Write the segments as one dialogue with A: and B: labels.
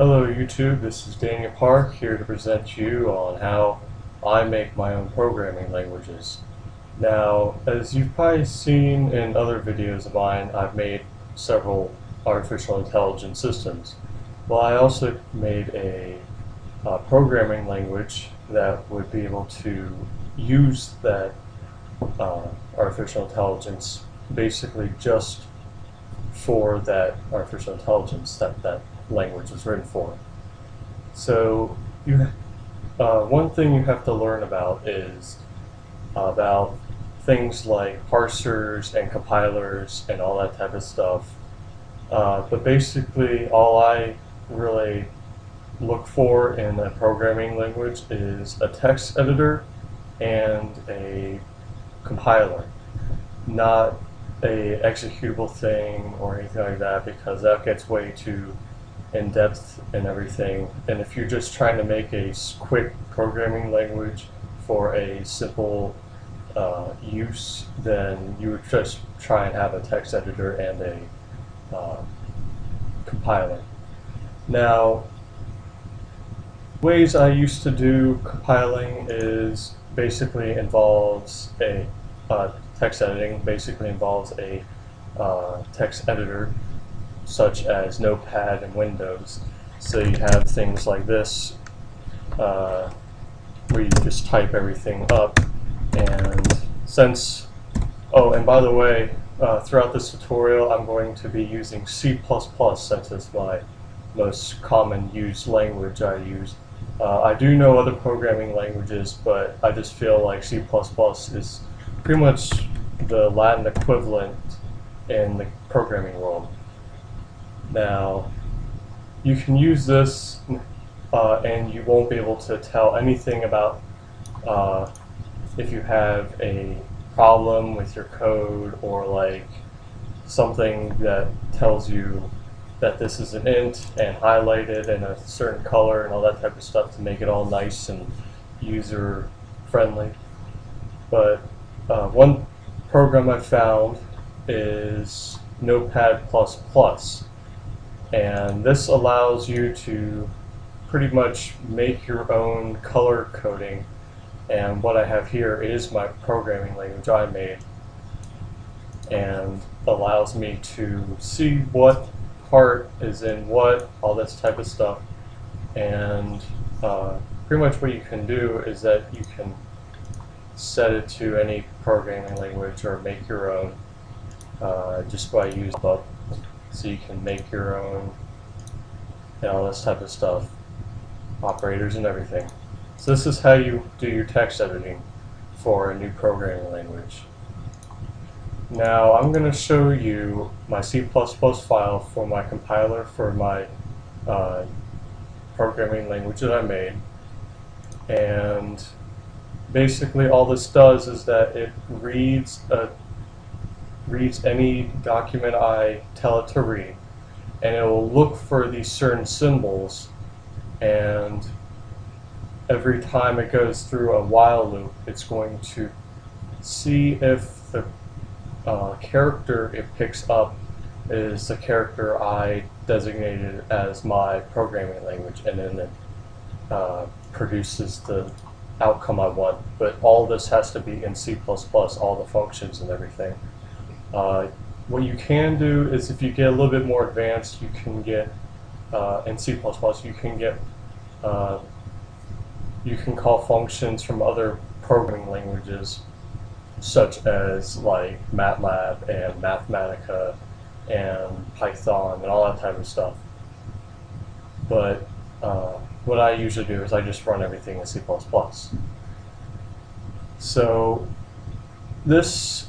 A: Hello YouTube, this is Daniel Park here to present you on how I make my own programming languages. Now, as you've probably seen in other videos of mine, I've made several artificial intelligence systems. Well, I also made a programming language that would be able to use that artificial intelligence basically just for that artificial intelligence that language is written for. So one thing you have to learn about is about things like parsers and compilers and all that type of stuff. But basically all I really look for in a programming language is a text editor and a compiler, not a executable thing or anything like that, because that gets way too in depth and everything. And if you're just trying to make a quick programming language for a simple use, then you would just try and have a text editor and a compiler. Now, ways I used to do compiling is basically involves a text editing basically involves a text editor such as Notepad and Windows. So you have things like this where you just type everything up. And and by the way, throughout this tutorial I'm going to be using C++ since it's my most common used language I use. I do know other programming languages, but I just feel like C++ is pretty much the Latin equivalent in the programming world. Now, you can use this and you won't be able to tell anything about if you have a problem with your code, or like something that tells you that this is an int and highlighted in a certain color and all that type of stuff to make it all nice and user friendly. But one program I found is Notepad++, and this allows you to pretty much make your own color coding. And what I have here is my programming language I made, and allows me to see what part is in what, all this type of stuff. And pretty much what you can do is that you can set it to any programming language or make your own just by using up. So you can make your own and all this type of stuff, operators and everything. So this is how you do your text editing for a new programming language. Now I'm going to show you my C++ file for my compiler for my programming language that I made. And basically all this does is that it reads any document I tell it to read, and it will look for these certain symbols, and every time it goes through a while loop, it's going to see if the character it picks up is the character I designated as my programming language, and then it produces the outcome I want. But all this has to be in C++, all the functions and everything. What you can do is, if you get a little bit more advanced, you can get in C++, you can call functions from other programming languages, such as like MATLAB and Mathematica and Python and all that type of stuff. But what I usually do is I just run everything in C++. So this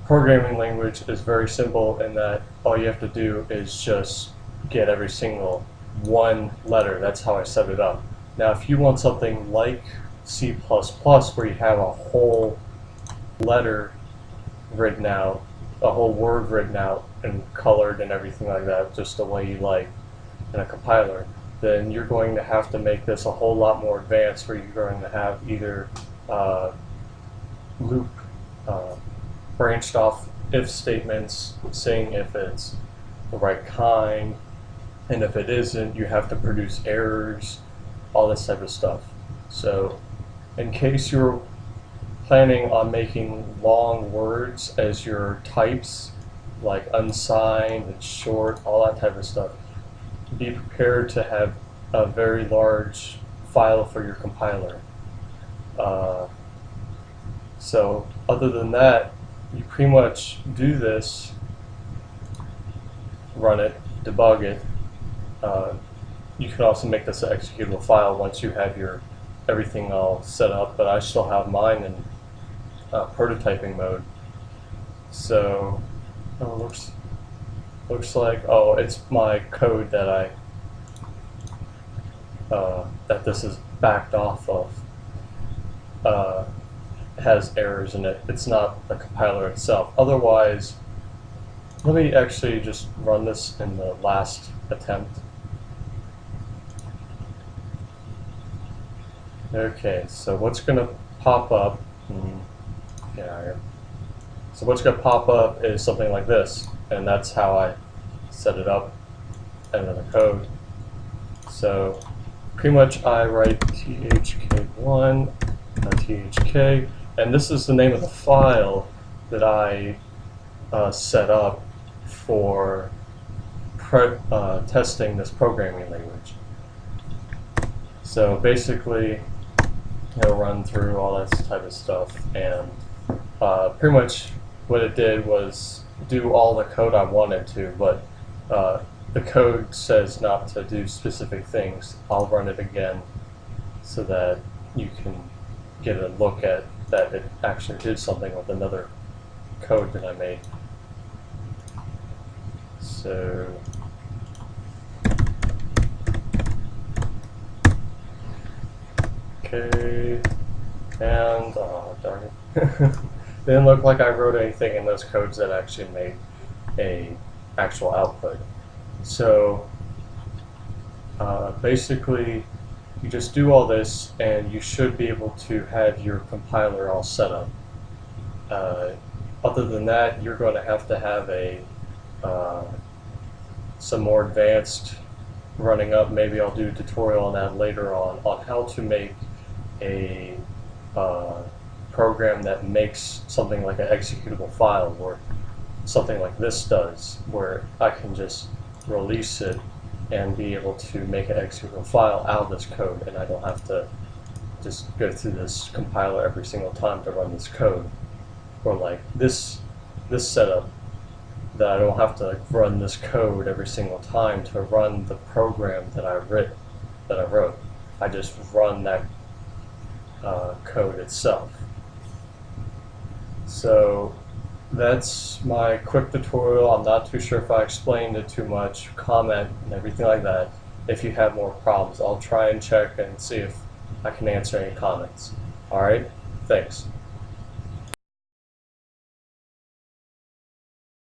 A: programming language is very simple in that all you have to do is just get every single one letter. That's how I set it up. Now if you want something like C++, where you have a whole letter written out, a whole word written out and colored and everything like that, just the way you like in a compiler, then you're going to have to make this a whole lot more advanced, where you're going to have either loop branched off if statements saying if it's the right kind, and if it isn't, you have to produce errors, all this type of stuff. So in case you're planning on making long words as your types, like unsigned and short, all that type of stuff, be prepared to have a very large file for your compiler. So other than that, you pretty much do this, run it, debug it. You can also make this an executable file once you have your everything all set up, but I still have mine in prototyping mode. So looks like, oh, it's my code that that this is backed off of. Has errors in it. It's not the compiler itself. Otherwise, let me actually just run this in the last attempt. Okay, so what's going to pop up? So what's going to pop up is something like this, and that's how I set it up and then the code. So pretty much I write thk1 thk, and this is the name of the file that I set up for testing this programming language. So basically, it'll run through all that type of stuff, and pretty much what it did was do all the code I wanted to, but the code says not to do specific things. I'll run it again so that you can get a look at that it actually did something with another code that I made. So okay, and oh darn it. Didn't look like I wrote anything in those codes that actually made a actual output. So basically, you just do all this, and you should be able to have your compiler all set up. Other than that, you're going to have a some more advanced running up. Maybe I'll do a tutorial on that later on how to make a program that makes something like an executable file, or something like this does, where I can just release it and be able to make an executable file out of this code, and I don't have to just go through this compiler every single time to run this code. Or like this setup, that I don't have to run this code every single time to run the program that I wrote. I just run that code itself. So that's my quick tutorial. I'm not too sure if I explained it too much. Comment and everything like that. If you have more problems, I'll try and check and see if I can answer any comments. Alright? Thanks.